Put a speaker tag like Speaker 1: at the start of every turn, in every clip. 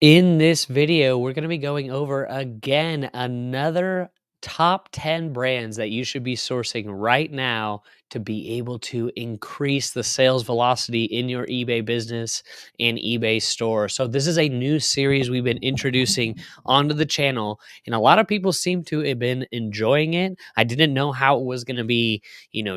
Speaker 1: In this video, we're going to be going over again another top 10 brands that you should be sourcing right now to be able to increase the sales velocity in your eBay business and eBay store. So, this is a new series we've been introducing onto the channel, and a lot of people seem to have been enjoying it. I didn't know how it was going to be,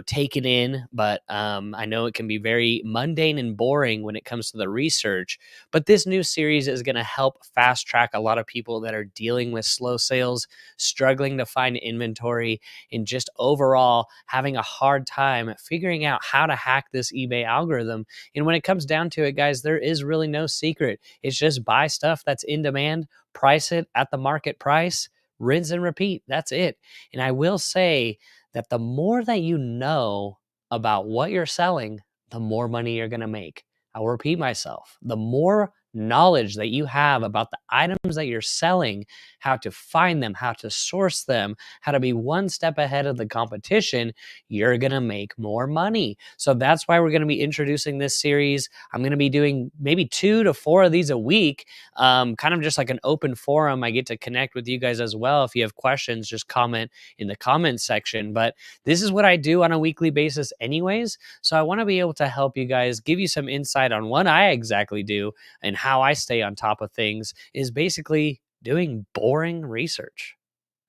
Speaker 1: taken in, but I know it can be very mundane and boring when it comes to the research. But this new series is going to help fast track a lot of people that are dealing with slow sales, struggling to find inventory, and just overall having a hard time figuring out how to hack this eBay algorithm. And when it comes down to it, guys, there is really no secret. It's just buy stuff that's in demand, price it at the market price, rinse and repeat. That's it. And I will say that the more that you know about what you're selling, the more money you're going to make. I'll repeat myself. The more knowledge that you have about the items that you're selling, how to find them, how to source them, how to be one step ahead of the competition, you're going to make more money. So that's why we're going to be introducing this series. I'm going to be doing maybe 2 to 4 of these a week, kind of just like an open forum. I get to connect with you guys as well. If you have questions, just comment in the comments section. But this is what I do on a weekly basis anyways. So I want to be able to help you guys, give you some insight on what I exactly do and how I stay on top of things is basically doing boring research.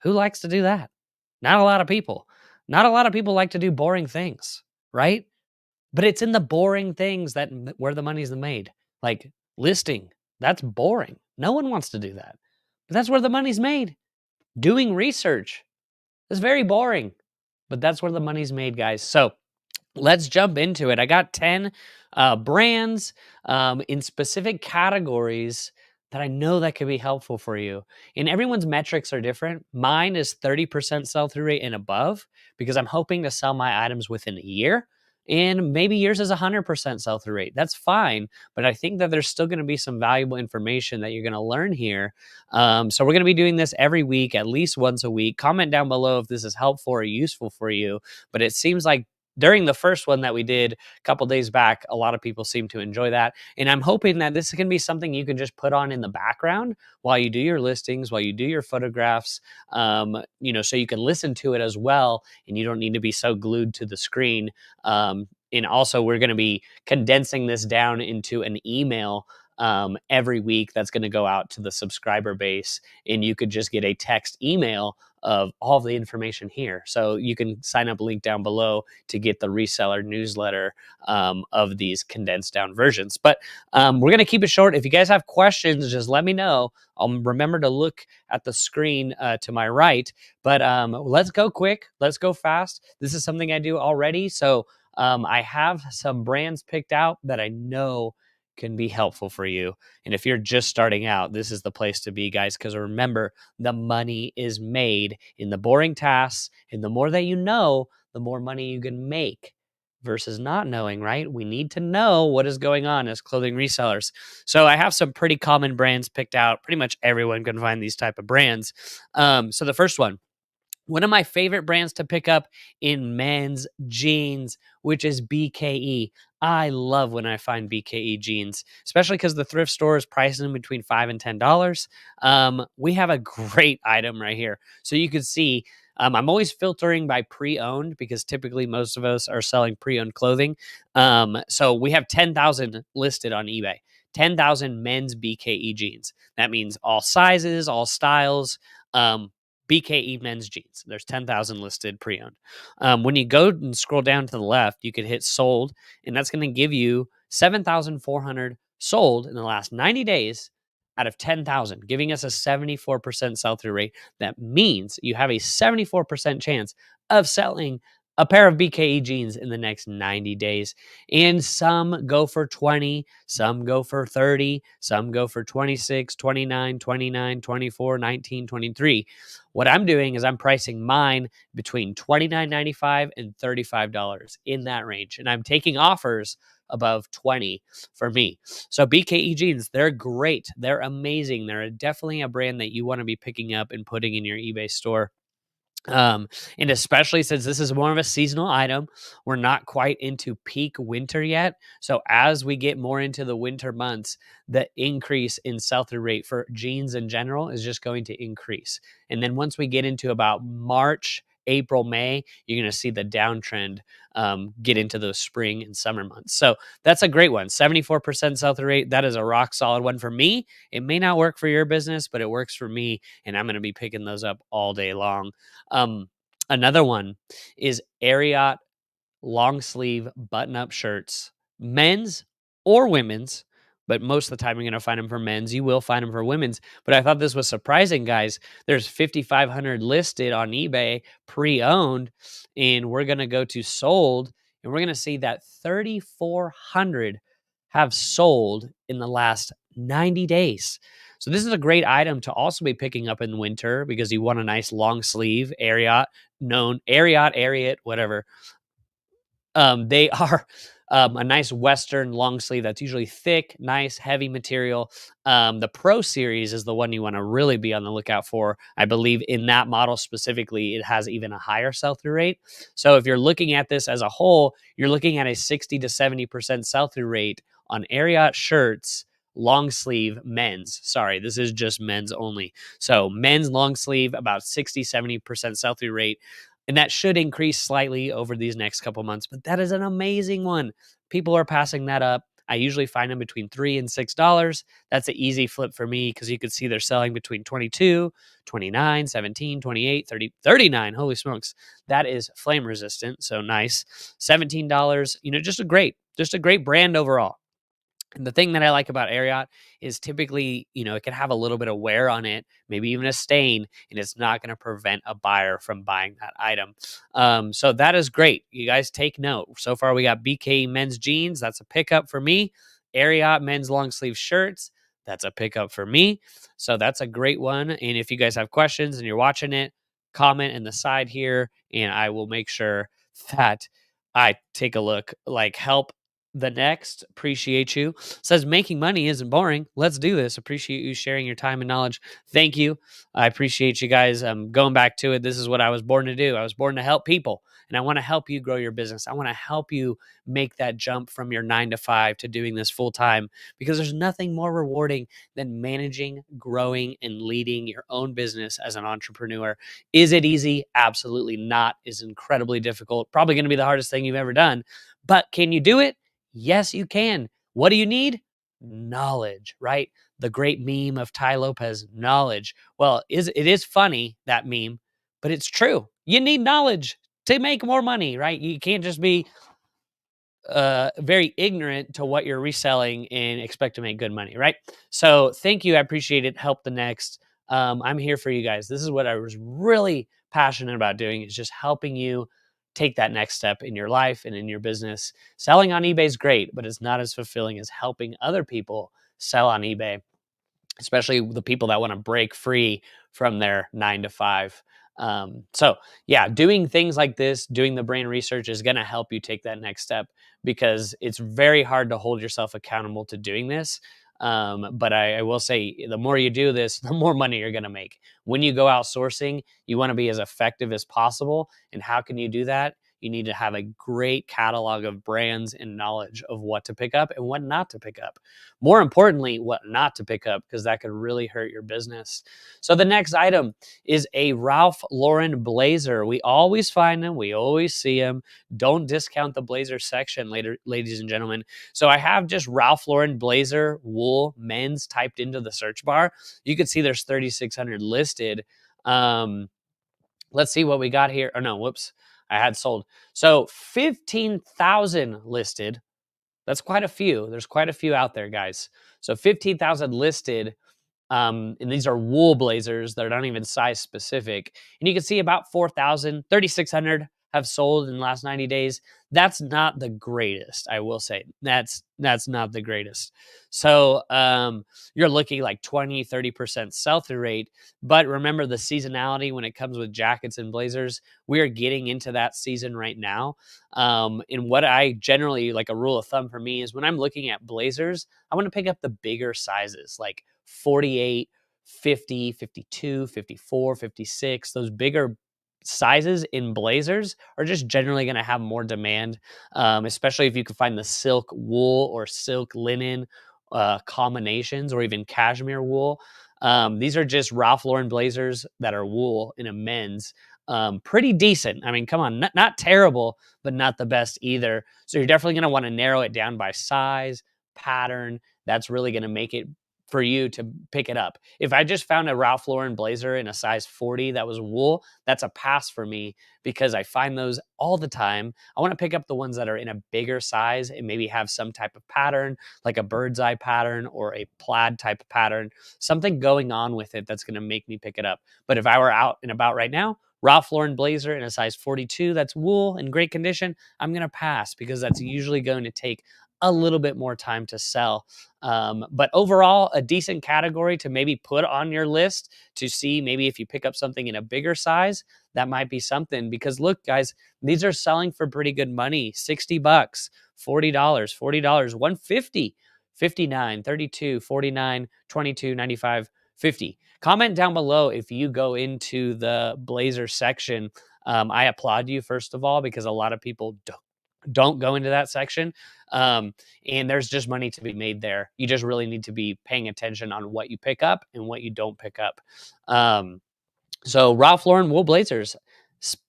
Speaker 1: Who likes to do that? Not a lot of people. Not a lot of people like to do boring things, right? But it's in the boring things that where the money's made. Like listing, that's boring. No one wants to do that. But that's where the money's made. Doing research is very boring, but that's where the money's made, guys. So let's jump into it. I got 10 brands in specific categories that I know that could be helpful for you. And everyone's metrics are different. Mine is 30% sell-through rate and above because I'm hoping to sell my items within a year. And maybe yours is 100% sell-through rate. That's fine. But I think that there's still going to be some valuable information that you're going to learn here. So we're going to be doing this every week, at least once a week. Comment down below if this is helpful or useful for you. But it seems like during the first one that we did a couple days back, a lot of people seem to enjoy that. And I'm hoping that this can be something you can just put on in the background while you do your listings, while you do your photographs, so you can listen to it as well. And you don't need to be so glued to the screen. And also, we're going to be condensing this down into an email every week that's going to go out to the subscriber base. And you could just get a text email of all the information here. So you can sign up, link down below to get the reseller newsletter of these condensed down versions. But we're going to keep it short. If you guys have questions, just let me know. I'll remember to look at the screen to my right. But let's go quick. Let's go fast. This is something I do already. So I have some brands picked out that I know can be helpful for you. And if you're just starting out, this is the place to be, guys, because remember, the money is made in the boring tasks. And the more that you know, the more money you can make versus not knowing, right? We need to know what is going on as clothing resellers. So I have some pretty common brands picked out. Pretty much everyone can find these type of brands. So the first one of my favorite brands to pick up in men's jeans, which is BKE. I love when I find BKE jeans, especially because the thrift store is pricing them between $5 and $10. We have a great item right here. So you can see I'm always filtering by pre-owned because typically most of us are selling pre-owned clothing. So we have 10,000 listed on eBay. 10,000 men's BKE jeans. That means all sizes, all styles. BKE men's jeans. There's 10,000 listed pre-owned. When you go and scroll down to the left, you could hit sold, and that's going to give you 7,400 sold in the last 90 days out of 10,000, giving us a 74% sell-through rate. That means you have a 74% chance of selling a pair of BKE jeans in the next 90 days. And some go for 20, some go for 30, some go for 26, 29, 29, 24, 19, 23. What I'm doing is I'm pricing mine between $29.95 and $35 in that range. And I'm taking offers above 20 for me. So BKE jeans, they're great. They're amazing. They're definitely a brand that you want to be picking up and putting in your eBay store. Um, and especially since this is more of a seasonal item, we're not quite into peak winter yet. So as we get more into the winter months, the increase in sell-through rate for jeans in general is just going to increase. And then once we get into about March, April, May, you're going to see the downtrend get into those spring and summer months. So that's a great one. 74% sell-through rate. That is a rock solid one for me. It may not work for your business, but it works for me. And I'm going to be picking those up all day long. Um, Another one is Ariat long sleeve button up shirts, men's or women's, but most of the time you're going to find them for men's. You will find them for women's, but I thought this was surprising, guys. There's 5,500 listed on eBay pre-owned, and we're going to go to sold, and we're going to see that 3,400 have sold in the last 90 days. So this is a great item to also be picking up in winter because you want a nice long sleeve Ariat, Ariat, whatever. They are a nice Western long sleeve that's usually thick, nice, heavy material. The Pro Series is the one you want to really be on the lookout for. I believe in that model specifically, it has even a higher sell through rate. So if you're looking at this as a whole, you're looking at a 60 to 70% sell through rate on Ariat shirts. Long sleeve men's. Sorry, this is just men's only. So men's long sleeve, about 60-70% sell through rate. And that should increase slightly over these next couple months, but that is an amazing one. People are passing that up. I usually find them between $3 and $6. That's an easy flip for me because you could see they're selling between 22, 29, 17, 28, 30, 39. Holy smokes. That is flame resistant. So nice. $17. Just a great brand overall. And the thing that I like about Ariat is typically, it can have a little bit of wear on it, maybe even a stain, and it's not going to prevent a buyer from buying that item. So that is great. You guys take note. So far, we got BK men's jeans. That's a pickup for me. Ariat men's long sleeve shirts. That's a pickup for me. So that's a great one. And if you guys have questions and you're watching it, comment in the side here, and I will make sure that I take a look. Like, help the next, appreciate you. Says making money isn't boring. Let's do this. Appreciate you sharing your time and knowledge. Thank you. I appreciate you guys. Going back to it. This is what I was born to do. I was born to help people, and I want to help you grow your business. I want to help you make that jump from your 9 to 5 to doing this full time, because there's nothing more rewarding than managing, growing, and leading your own business as an entrepreneur. Is it easy? Absolutely not. It's incredibly difficult. Probably going to be the hardest thing you've ever done. But can you do it? Yes, you can. What do you need? Knowledge, right? The great meme of Ty Lopez, knowledge. Well, it is funny, that meme, but it's true. You need knowledge to make more money, right? You can't just be very ignorant to what you're reselling and expect to make good money, right? So thank you. I appreciate it. Help the next. I'm here for you guys. This is what I was really passionate about doing, is just helping you take that next step in your life and in your business. Selling on eBay is great, but it's not as fulfilling as helping other people sell on eBay, especially the people that want to break free from their 9 to 5. So yeah, doing things like this, doing the brain research is going to help you take that next step, because it's very hard to hold yourself accountable to doing this. But I will say, the more you do this, the more money you're going to make. When you go outsourcing, you want to be as effective as possible. And how can you do that? You need to have a great catalog of brands and knowledge of what to pick up and what not to pick up. More importantly, what not to pick up, because that could really hurt your business. So the next item is a Ralph Lauren blazer. We always find them. We always see them. Don't discount the blazer section, later, ladies and gentlemen. So I have just Ralph Lauren blazer wool men's typed into the search bar. You can see there's 3,600 listed. Let's see what we got here. Oh, no, whoops. I had sold. So 15,000 listed. That's quite a few. There's quite a few out there, guys. So 15,000 listed. And these are wool blazers that are not even size specific. And you can see about 4,000, 3,600 have sold in the last 90 days. That's not the greatest, I will say. That's not the greatest. So you're looking like 20, 30% sell-through rate. But remember the seasonality when it comes with jackets and blazers. We are getting into that season right now. And what I generally, like a rule of thumb for me, is when I'm looking at blazers, I want to pick up the bigger sizes, like 48, 50, 52, 54, 56, those bigger sizes in blazers are just generally going to have more demand, especially if you can find the silk wool or silk linen combinations, or even cashmere wool. These are just Ralph Lauren blazers that are wool in a men's. Pretty decent. I mean, come on, not terrible, but not the best either. So you're definitely going to want to narrow it down by size, pattern. That's really going to make it for you to pick it up. If I just found a Ralph Lauren blazer in a size 40 that was wool, that's a pass for me because I find those all the time. I want to pick up the ones that are in a bigger size and maybe have some type of pattern, like a bird's eye pattern or a plaid type of pattern, something going on with it that's going to make me pick it up. But if I were out and about right now, Ralph Lauren blazer in a size 42 that's wool in great condition, I'm going to pass because that's usually going to take a little bit more time to sell. But overall, a decent category to maybe put on your list to see maybe if you pick up something in a bigger size, that might be something. Because look, guys, these are selling for pretty good money. 60 bucks, $40, $40, 150, 59, 32, 49, 22, 95, 50. Comment down below if you go into the blazer section. I applaud you, first of all, because a lot of people don't go into that section. And there's just money to be made there. You just really need to be paying attention on what you pick up and what you don't pick up. So Ralph Lauren wool blazers,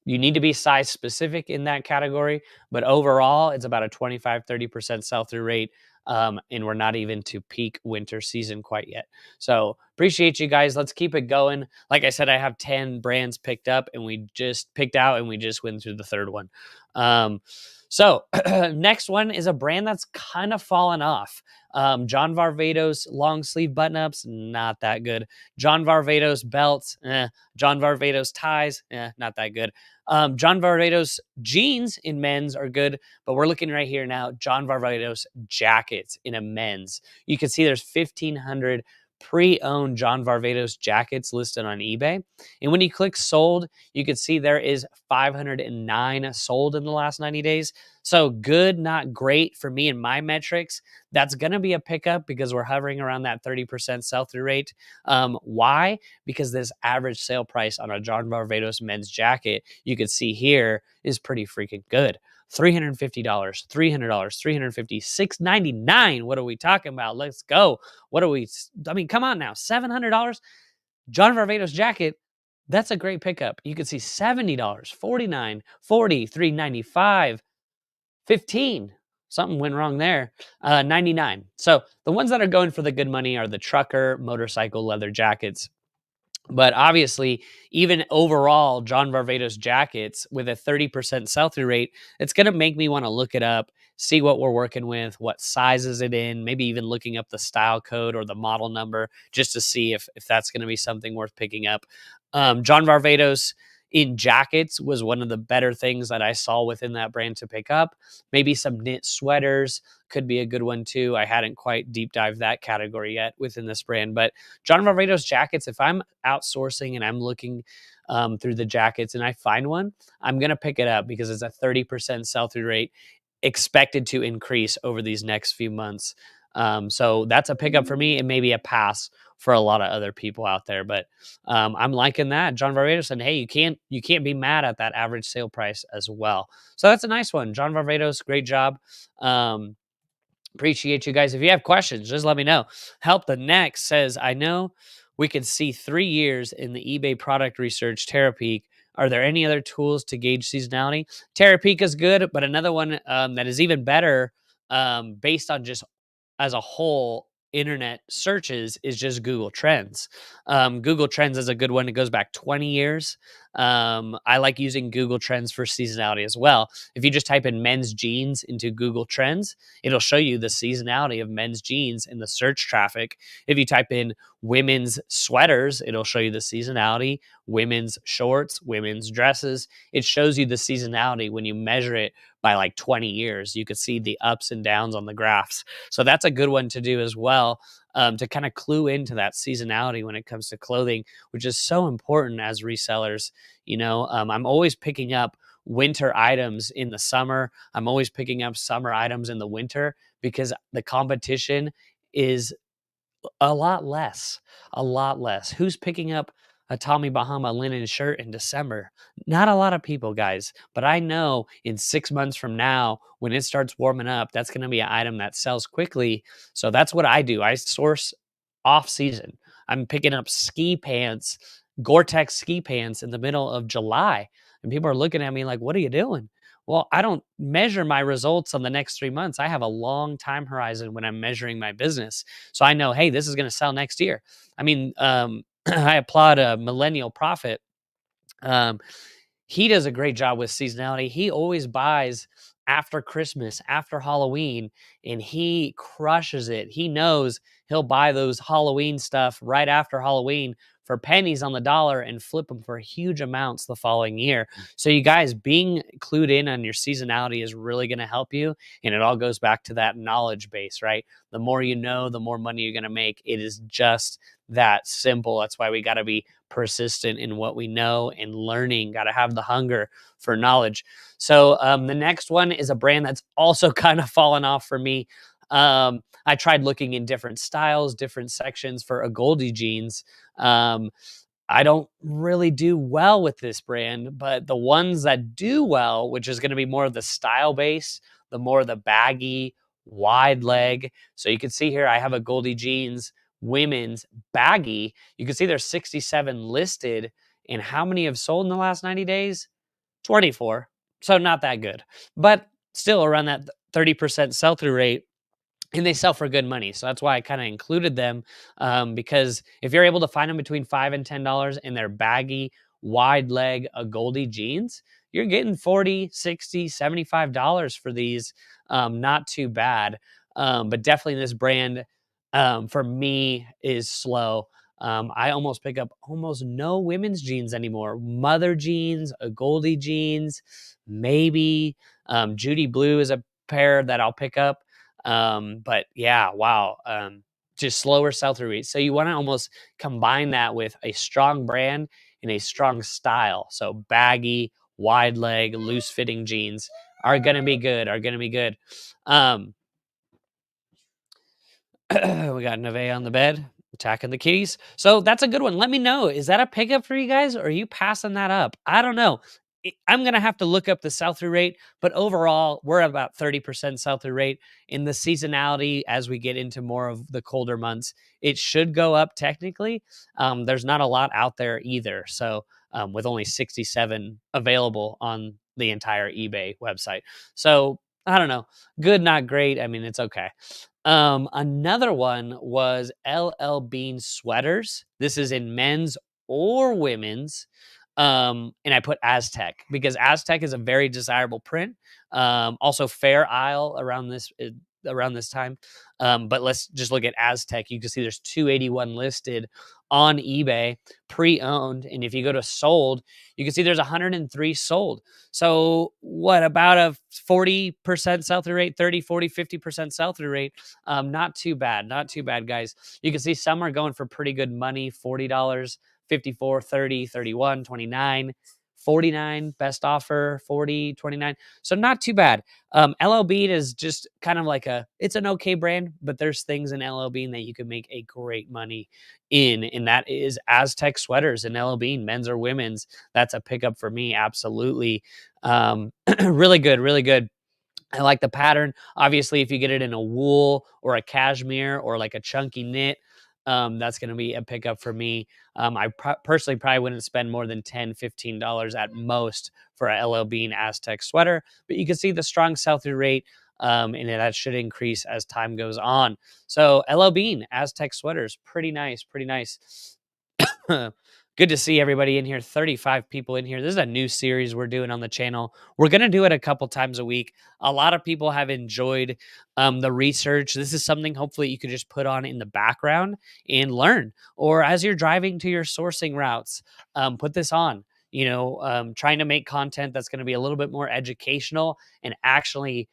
Speaker 1: you need to be size specific in that category, but overall it's about a 25-30% sell-through rate. And we're not even to peak winter season quite yet. So appreciate you guys. Let's keep it going. Like I said, I have 10 brands picked up and we just picked out and we just went through the third one. So next one is a brand that's kind of fallen off. John Varvatos long sleeve button-ups, not that good. John Varvatos belts, John Varvatos ties, not that good. John Varvatos jeans in men's are good, but we're looking right here now, John Varvatos jackets in a men's. You can see there's 1,500 pre-owned John Varvatos jackets listed on eBay. And when you click sold, you can see there is 509 sold in the last 90 days. So good, not great for me and my metrics. That's going to be a pickup because we're hovering around that 30% sell-through rate. Why? Because this average sale price on a John Varvatos men's jacket, you can see here, is pretty freaking good. $350, $300, $350, $699. What are we talking about? Let's go. What are we? I mean, come on now. $700. John Varvatos jacket. That's a great pickup. You can see $70, $49, $40, $395, $15. Something went wrong there. $99. So the ones that are going for the good money are the trucker motorcycle leather jackets. But obviously, even overall, John Varvatos jackets with a 30% sell-through rate, it's going to make me want to look it up, see what we're working with, what size is it in, maybe even looking up the style code or the model number just to see if that's going to be something worth picking up. John Varvatos in jackets was one of the better things that I saw within that brand to pick up. Maybe some knit sweaters could be a good one too. I hadn't quite deep dived that category yet within this brand, but John Varvatos jackets, if I'm outsourcing and I'm looking through the jackets and I find one, I'm going to pick it up because it's a 30% sell-through rate expected to increase over these next few months. So that's a pickup for me and maybe a pass for a lot of other people out there. But I'm liking that. John Varvatos, and hey, you can't be mad at that average sale price as well. So that's a nice one. John Varvatos, great job. Appreciate you guys. If you have questions, just let me know. Help the Next says, I know we could see 3 years in the eBay product research Terapeak. Are there any other tools to gauge seasonality? Terapeak is good, but another one that is even better based on just as a whole internet searches is just Google Trends. Google Trends is a good one. It goes back 20 years. I like using Google Trends for seasonality as well. If you just type in men's jeans into Google Trends, it'll show you the seasonality of men's jeans in the search traffic. If you type in women's sweaters, it'll show you the seasonality, women's shorts, women's dresses. It shows you the seasonality when you measure it by like 20 years. You could see the ups and downs on the graphs. So that's a good one to do as well, to kind of clue into that seasonality when it comes to clothing, which is so important as resellers. You know, I'm always picking up winter items in the summer. I'm always picking up summer items in the winter because the competition is a lot less. Who's picking up a Tommy Bahama linen shirt in December? Not a lot of people, guys. But I know in 6 months from now, when it starts warming up, that's going to be an item that sells quickly. So that's what I do. I source off season. I'm picking up ski pants, Gore-Tex ski pants in the middle of July. And people are looking at me like, what are you doing? Well, I don't measure my results on the next 3 months. I have a long time horizon when I'm measuring my business. So I know, hey, this is going to sell next year. I mean, I applaud a millennial prophet. Um, he does a great job with seasonality. He always buys after Christmas, after Halloween, and he crushes it. He knows he'll buy those Halloween stuff right after Halloween for pennies on the dollar and flip them for huge amounts the following year. So, you guys, being clued in on your seasonality is really going to help you. And it all goes back to that knowledge base, right? The more you know, the more money you're going to make. It is just that simple. That's why we got to be persistent in what we know and learning. Got to have the hunger for knowledge. So the next one is a brand that's also kind of fallen off for me. I tried looking in different styles, different sections for Agolde jeans. Um, I don't really do well with this brand, but the ones that do well, which is going to be more of the style base, the more the baggy, wide leg. So you can see here, I have a Goldie jeans women's baggy. You can see there's 67 listed, and how many have sold in the last 90 days? 24. So not that good, but still around that 30% sell through rate, and they sell for good money. So that's why I kind of included them, because if you're able to find them between $5 and $10 and they're baggy, wide leg, Goldie jeans, you're getting 40, 60, $75 for these. Not too bad. But definitely this brand, for me, is slow. I almost pick up almost no women's jeans anymore. Mother jeans, Goldie jeans, maybe Judy Blue is a pair that I'll pick up. But yeah, wow. Just slower sell through rates. So you want to almost combine that with a strong brand and a strong style. So baggy, wide leg, loose fitting jeans are going to be good, are going to be good. We got Neve on the bed, attacking the kitties. So that's a good one. Let me know. Is that a pickup for you guys, or are you passing that up? I don't know. I'm going to have to look up the sell through rate, but overall, we're at about 30% sell through rate. In the seasonality, as we get into more of the colder months, it should go up technically. There's not a lot out there either. So, with only 67 available on the entire eBay website. So, I don't know. Good, not great. I mean, it's okay. Another one was LL Bean sweaters. This is in men's or women's. And I put Aztec because Aztec is a very desirable print. Also Fair Isle around this time. But let's just look at Aztec. You can see there's 281 listed on eBay, pre-owned. And if you go to sold, you can see there's 103 sold. So what, about a 40% sell-through rate, 30, 40, 50% sell-through rate? Not too bad. Not too bad, guys. You can see some are going for pretty good money, $40, 54, 30, 31, 29, 49, best offer, 40, 29. So not too bad. LL Bean is just kind of like it's an okay brand, but there's things in LL Bean that you can make a great money in, and that is Aztec sweaters and LL Bean, men's or women's. That's a pickup for me, absolutely. Really good, really good. I like the pattern. Obviously, if you get it in a wool or a cashmere or like a chunky knit, that's going to be a pickup for me. I personally probably wouldn't spend more than $10, $15 at most for a LL Bean Aztec sweater, but you can see the strong sell-through rate, and that should increase as time goes on. So LL Bean Aztec sweaters, pretty nice, pretty nice. Good to see everybody in here. 35 people in here. This is a new series we're doing on the channel. We're going to do it a couple times a week. A lot of people have enjoyed the research. This is something hopefully you could just put on in the background and learn. Or as you're driving to your sourcing routes, put this on. Trying to make content that's going to be a little bit more educational and actually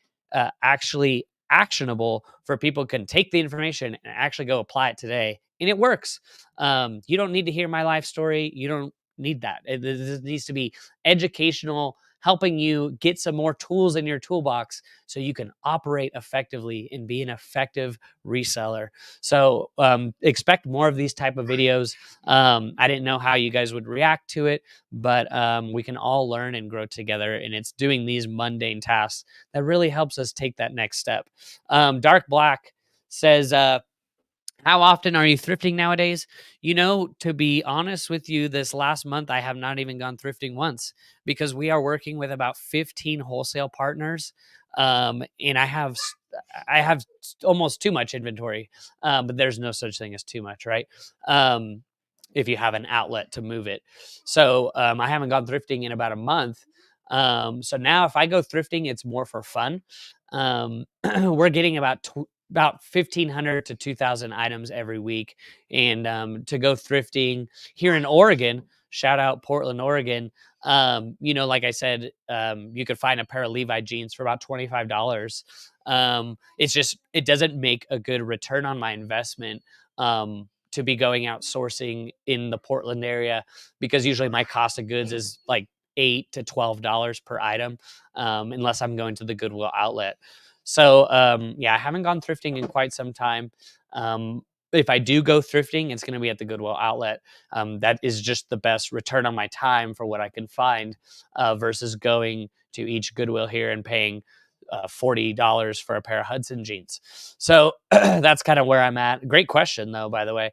Speaker 1: actionable, for people can take the information and actually go apply it today. And it works. You don't need to hear my life story. You don't need that. This needs to be educational, helping you get some more tools in your toolbox so you can operate effectively and be an effective reseller. So expect more of these type of videos. I didn't know how you guys would react to it, but we can all learn and grow together. And it's doing these mundane tasks that really helps us take that next step. Dark Black says, how often are you thrifting nowadays? To be honest with you, this last month, I have not even gone thrifting once because we are working with about 15 wholesale partners. And I have almost too much inventory, but there's no such thing as too much, right? Um, if you have an outlet to move it. So I haven't gone thrifting in about a month. So now if I go thrifting, it's more for fun. We're getting about 1,500 to 2,000 items every week. And to go thrifting here in Oregon, shout out Portland, Oregon. Like I said, you could find a pair of Levi jeans for about $25. It doesn't make a good return on my investment to be going out sourcing in the Portland area, because usually my cost of goods is like $8 to $12 per item, unless I'm going to the Goodwill outlet. So I haven't gone thrifting in quite some time. If I do go thrifting, it's going to be at the Goodwill outlet. That is just the best return on my time for what I can find, versus going to each Goodwill here and paying $40 for a pair of Hudson jeans. So that's kind of where I'm at. Great question, though, by the way.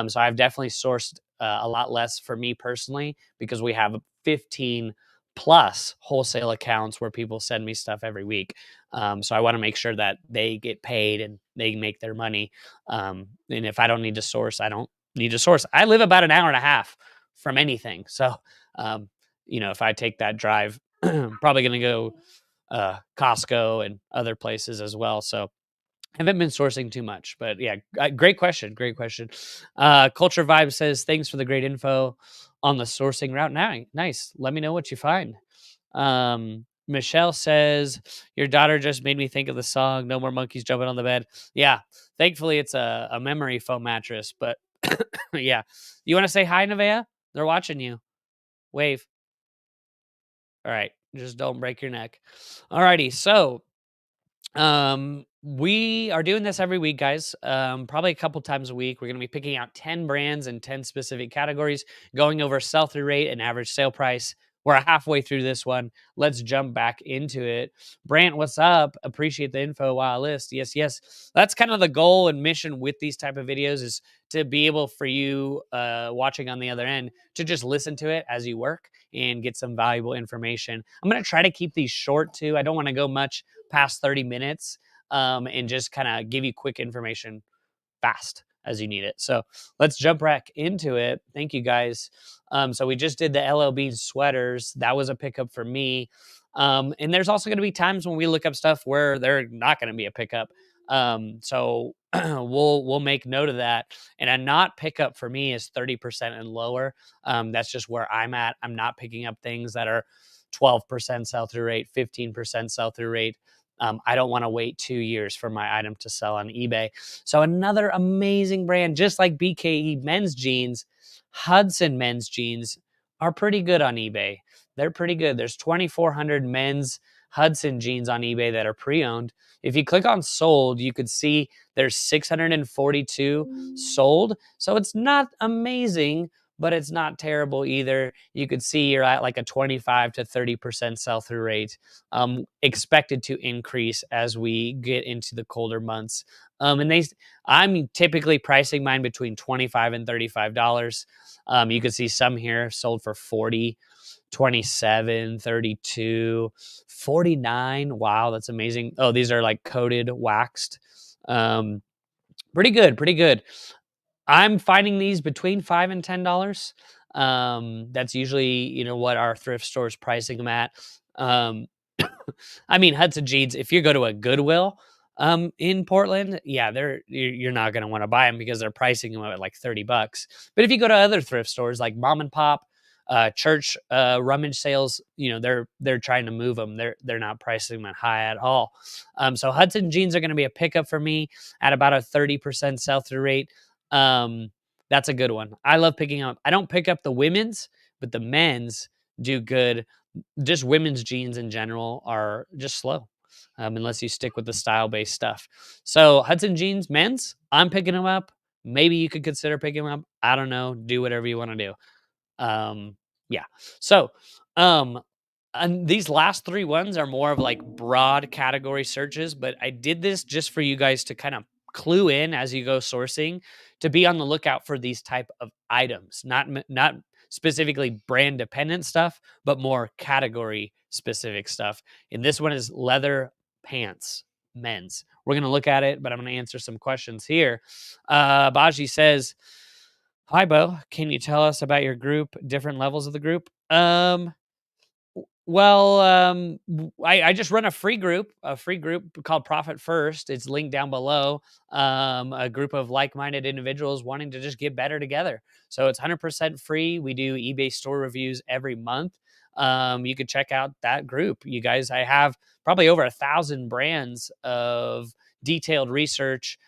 Speaker 1: So I've definitely sourced a lot less for me personally, because we have 15 plus wholesale accounts where people send me stuff every week. So I want to make sure that they get paid and they make their money. And if I don't need to source, I don't need to source. I live about an hour and a half from anything. So, if I take that drive, probably going to go Costco and other places as well. So I haven't been sourcing too much, but yeah, great question. Great question. Culture Vibe says, thanks for the great info on the sourcing route. Nice. Let me know what you find. Michelle says, your daughter just made me think of the song No More Monkeys Jumping on the Bed. Yeah, thankfully it's a memory foam mattress, but yeah. You want to say hi, Nevaeh? They're watching you. Wave. All right, just don't break your neck. All righty, so we are doing this every week, guys. Probably a couple times a week. We're going to be picking out 10 brands and 10 specific categories, going over sell-through rate and average sale price. We're halfway through this one. Let's jump back into it. Brant, what's up? Appreciate the info. Wow, list. Yes. That's kind of the goal and mission with these type of videos, is to be able for you watching on the other end to just listen to it as you work and get some valuable information. I'm going to try to keep these short too. I don't want to go much past 30 minutes, and just kind of give you quick information fast as you need it. So let's jump back into it. Thank you, guys. So we just did the LL Bean sweaters. That was a pickup for me. And there's also going to be times when we look up stuff where they're not going to be a pickup. So we'll make note of that. And a not pickup for me is 30% and lower. That's just where I'm at. I'm not picking up things that are 12% sell-through rate, 15% sell-through rate. I don't want to wait 2 years for my item to sell on eBay. So another amazing brand, just like BKE men's jeans, Hudson men's jeans are pretty good on eBay. They're pretty good. There's 2,400 men's Hudson jeans on eBay that are pre-owned. If you click on sold, you could see there's 642 sold. So it's not amazing, but it's not terrible either. You could see you're at like a 25 to 30% sell-through rate, expected to increase as we get into the colder months. I'm typically pricing mine between $25 and $35. You can see some here sold for 40, 27, 32, 49. Wow, that's amazing. Oh, these are like coated, waxed. Pretty good. I'm finding these between $5 and $10. That's usually, what our thrift stores pricing them at. I mean, Hudson jeans, if you go to a Goodwill in Portland, yeah, you're not going to want to buy them because they're pricing them at like $30. But if you go to other thrift stores like mom and pop, church rummage sales, they're trying to move them. They're not pricing them high at all. So Hudson jeans are going to be a pickup for me at about a 30% sell-through rate. That's a good one. I love picking up. I don't pick up the women's, but the men's do good. Just women's jeans in general are just slow, unless you stick with the style-based stuff. So Hudson jeans, men's, I'm picking them up. Maybe you could consider picking them up. I don't know. Do whatever you want to do. Yeah. So, um, and these last three ones are more of like broad category searches, but I did this just for you guys to kind of clue in as you go sourcing to be on the lookout for these type of items, not specifically brand dependent stuff, but more category specific stuff. And this one is leather pants, men's. We're going to look at it, but I'm going to answer some questions here. Baji says, "Hi, Bo. Can you tell us about your group, different levels of the group?" Well, I just run a free group called Profit First. It's linked down below. A group of like-minded individuals wanting to just get better together. So it's 100% free. We do eBay store reviews every month. You could check out that group. You guys, I have probably over 1,000 brands of detailed research.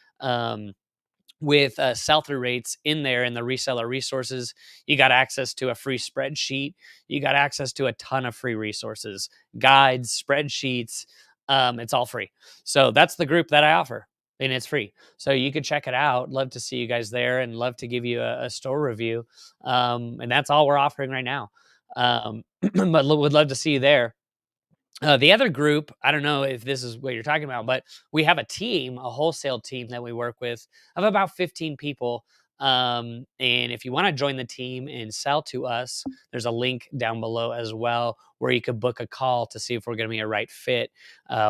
Speaker 1: With sell-through rates in there in the reseller resources. You got access to a free spreadsheet. You got access to a ton of free resources, guides, spreadsheets. It's all free. So that's the group that I offer, and it's free. So you could check it out. Love to see you guys there, and love to give you a store review. And that's all we're offering right now. But would love to see you there. The other group, I don't know if this is what you're talking about, but we have a team, a wholesale team that we work with of about 15 people. And if you want to join the team and sell to us, there's a link down below as well where you could book a call to see if we're going to be a right fit.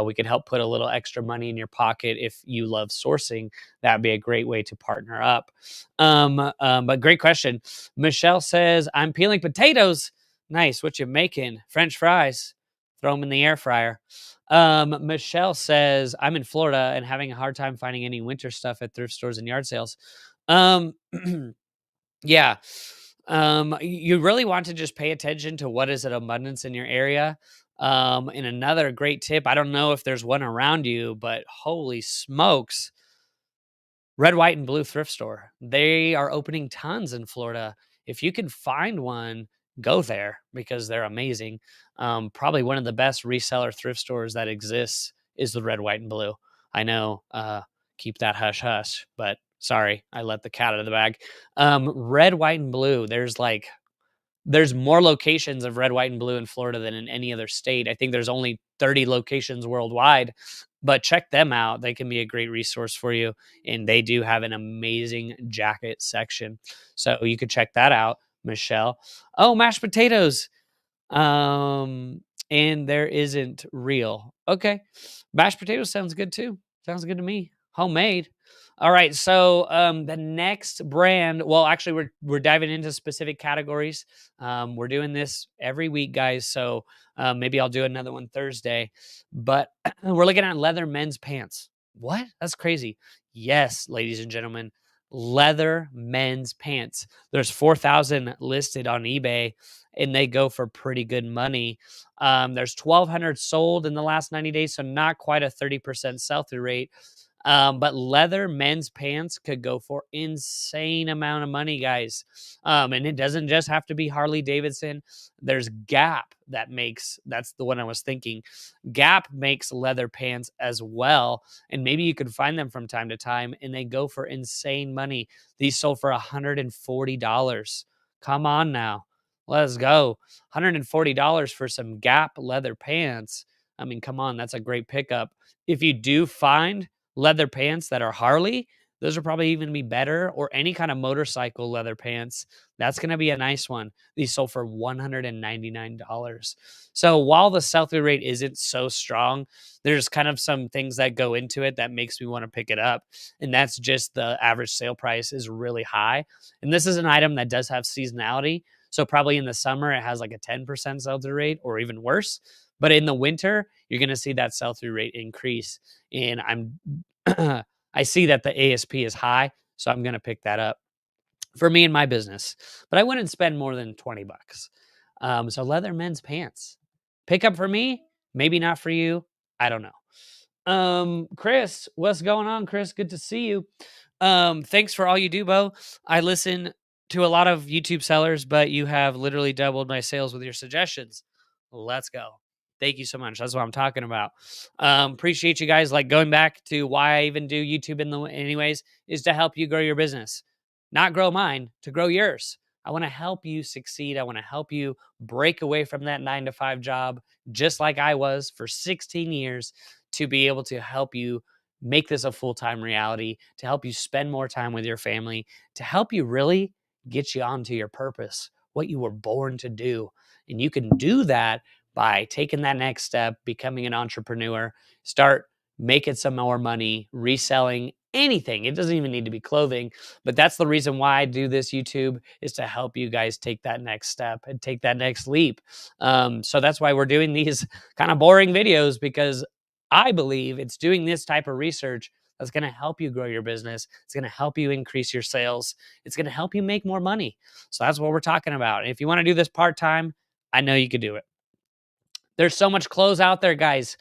Speaker 1: We can help put a little extra money in your pocket if you love sourcing. That'd be a great way to partner up. But great question. Michelle says, "I'm peeling potatoes." Nice. What you making? French fries. Throw them in the air fryer. Michelle says, "I'm in Florida and having a hard time finding any winter stuff at thrift stores and yard sales." Um, yeah. You really want to just pay attention to what is at abundance in your area. And another great tip, I don't know if there's one around you, but holy smokes, Red, White, and Blue thrift store. They are opening tons in Florida. If you can find one, go there because they're amazing. Probably one of the best reseller thrift stores that exists is the Red, White, and Blue. I know, keep that hush hush, but sorry, I let the cat out of the bag. Red, White, and Blue, there's more locations of red, white, and blue in Florida than in any other state. I think there's only 30 locations worldwide, but check them out. They can be a great resource for you. And they do have an amazing jacket section. So you could check that out, Michelle. Oh, mashed potatoes. And there isn't real. Okay. Mashed potatoes sounds good too. Sounds good to me. Homemade. All right. So the next brand, well, actually we're diving into specific categories. We're doing this every week, guys. So maybe I'll do another one Thursday. But we're looking at leather men's pants. What? That's crazy. Yes, ladies and gentlemen, leather men's pants. There's 4,000 listed on eBay and they go for pretty good money. There's 1,200 sold in the last 90 days, so not quite a 30% sell-through rate. But leather men's pants could go for insane amount of money, guys. And it doesn't just have to be Harley Davidson. There's Gap that's the one I was thinking. Gap makes leather pants as well. And maybe you could find them from time to time and they go for insane money. These sold for $140. Come on now. Let's go. $140 for some Gap leather pants. I mean, come on, that's a great pickup. If you do find leather pants that are Harley, those are probably even be better, or any kind of motorcycle leather pants. That's going to be a nice one. These sold for $199. So while the sell-through rate isn't so strong, there's kind of some things that go into it that makes me want to pick it up. And that's just the average sale price is really high. And this is an item that does have seasonality. So probably in the summer, it has like a 10% sell-through rate or even worse. But in the winter, you're going to see that sell-through rate increase. And I see that the ASP is high, so I'm going to pick that up for me and my business. But I wouldn't spend more than $20. So leather men's pants. Pick up for me, maybe not for you. I don't know. Chris, what's going on, Chris? Good to see you. Thanks for all you do, Bo. I listen to a lot of YouTube sellers, but you have literally doubled my sales with your suggestions. Let's go. Thank you so much. That's what I'm talking about. Appreciate you guys. Like, going back to why I even do YouTube in the anyways is to help you grow your business, not grow mine, to grow yours. I want to help you succeed. I want to help you break away from that 9 to 5 job, just like I was for 16 years, to be able to help you make this a full-time reality, to help you spend more time with your family, to help you really get you onto your purpose, what you were born to do. And you can do that by taking that next step, becoming an entrepreneur, start making some more money, reselling anything. It doesn't even need to be clothing, but that's the reason why I do this YouTube, is to help you guys take that next step and take that next leap. So that's why we're doing these kind of boring videos, because I believe it's doing this type of research that's going to help you grow your business. It's going to help you increase your sales. It's going to help you make more money. So that's what we're talking about. And if you want to do this part-time, I know you could do it. There's so much clothes out there, guys.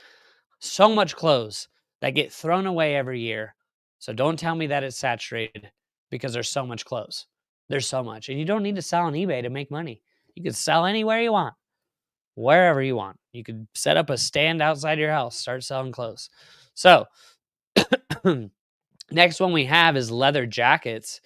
Speaker 1: So much clothes that get thrown away every year. So don't tell me that it's saturated, because there's so much clothes. There's so much. And you don't need to sell on eBay to make money. You can sell anywhere you want, wherever you want. You could set up a stand outside your house, start selling clothes. So next one we have is leather jackets.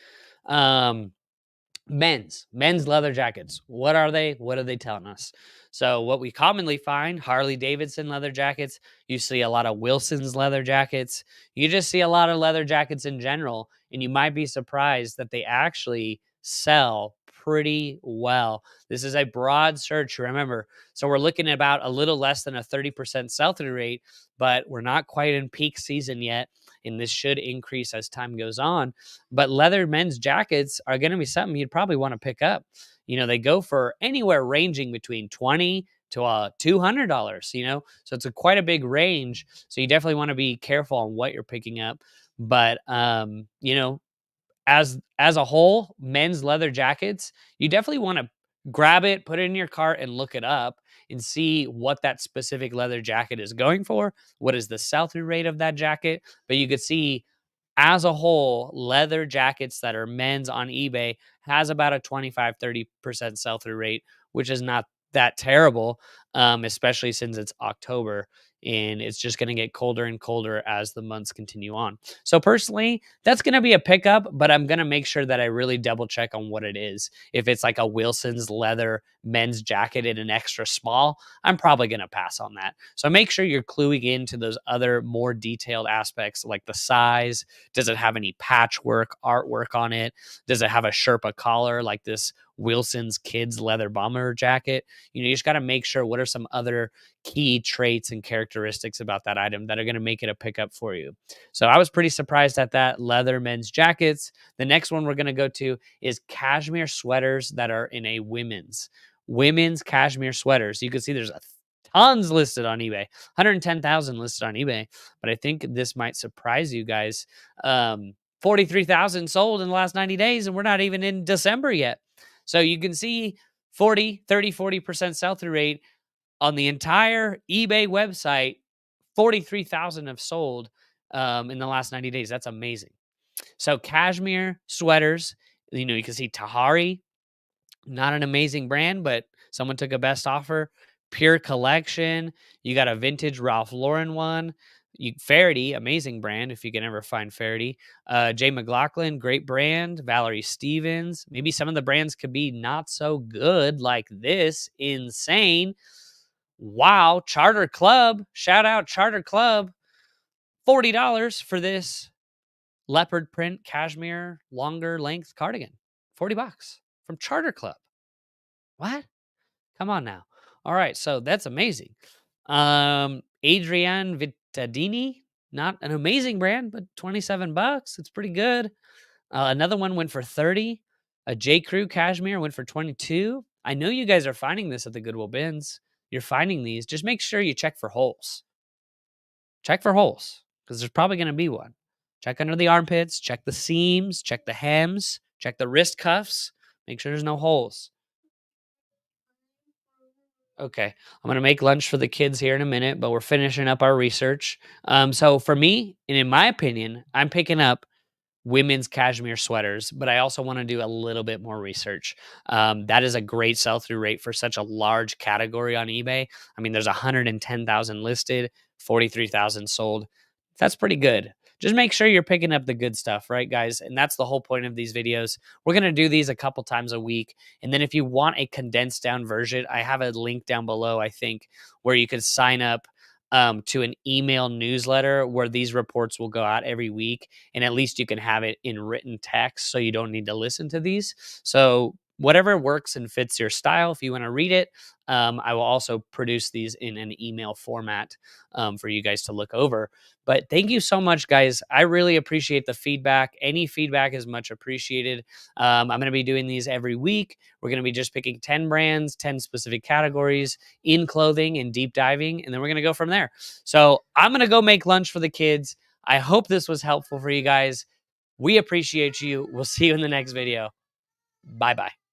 Speaker 1: Men's leather jackets. What are they? What are they telling us? So what we commonly find: Harley Davidson leather jackets. You see a lot of Wilson's leather jackets. You just see a lot of leather jackets in general, and you might be surprised that they actually sell pretty well. This is a broad search, remember. So we're looking at about a little less than a 30% sell-through rate, but we're not quite in peak season yet, and this should increase as time goes on. But leather men's jackets are going to be something you'd probably want to pick up. You know, they go for anywhere ranging between $20 to $200, so it's quite a big range. So you definitely want to be careful on what you're picking up. But, as a whole, men's leather jackets, you definitely want to grab it, put it in your cart, and look it up and see what that specific leather jacket is going for. What is the sell-through rate of that jacket? But you could see, as a whole, leather jackets that are men's on eBay has about a 25-30% sell-through rate, which is not that terrible, especially since it's October and it's just going to get colder and colder as the months continue on. So personally, that's going to be a pickup, but I'm going to make sure that I really double check on what it is. If it's like a Wilson's leather men's jacket in an extra small, I'm probably going to pass on that. So make sure you're cluing into those other more detailed aspects, like the size. Does it have any patchwork, artwork on it? Does it have a Sherpa collar like this Wilson's kids leather bomber jacket? You just got to make sure what are some other key traits and characteristics about that item that are going to make it a pickup for you. So I was pretty surprised at that leather men's jackets. The next one we're going to go to is cashmere sweaters that are in a women's cashmere sweaters. You can see there's tons listed on eBay, 110,000 listed on eBay. But I think this might surprise you guys. 43,000 sold in the last 90 days, and we're not even in December yet. So you can see 40% sell-through rate on the entire eBay website. 43,000 have sold in the last 90 days. That's amazing. So cashmere sweaters, you can see Tahari, not an amazing brand, but someone took a best offer. Pure Collection, you got a vintage Ralph Lauren one. Faraday, amazing brand if you can ever find Faraday. Jay McLaughlin, great brand. Valerie Stevens. Maybe some of the brands could be not so good, like this. Insane. Wow. Charter Club. Shout out Charter Club. $40 for this leopard print cashmere longer length cardigan. $40 from Charter Club. What? Come on now. All right, so that's amazing. Adrienne Vittadini, not an amazing brand, but $27. It's pretty good. Another one went for 30. A J. Crew cashmere went for 22. I know you guys are finding this at the Goodwill bins. You're finding these. Just make sure you check for holes. Check for holes, because there's probably going to be one. Check under the armpits. Check the seams. Check the hems. Check the wrist cuffs. Make sure there's no holes. Okay, I'm going to make lunch for the kids here in a minute, but we're finishing up our research. So for me, and in my opinion, I'm picking up women's cashmere sweaters, but I also want to do a little bit more research. That is a great sell through rate for such a large category on eBay. I mean, there's 110,000 listed, 43,000 sold. That's pretty good. Just make sure you're picking up the good stuff, right, guys? And that's the whole point of these videos. We're going to do these a couple times a week. And then if you want a condensed down version, I have a link down below, I think, where you could sign up to an email newsletter where these reports will go out every week. And at least you can have it in written text so you don't need to listen to these. So whatever works and fits your style, if you want to read it, I will also produce these in an email format for you guys to look over. But thank you so much, guys. I really appreciate the feedback. Any feedback is much appreciated. I'm going to be doing these every week. We're going to be just picking 10 brands, 10 specific categories in clothing and deep diving, and then we're going to go from there. So I'm going to go make lunch for the kids. I hope this was helpful for you guys. We appreciate you. We'll see you in the next video. Bye-bye.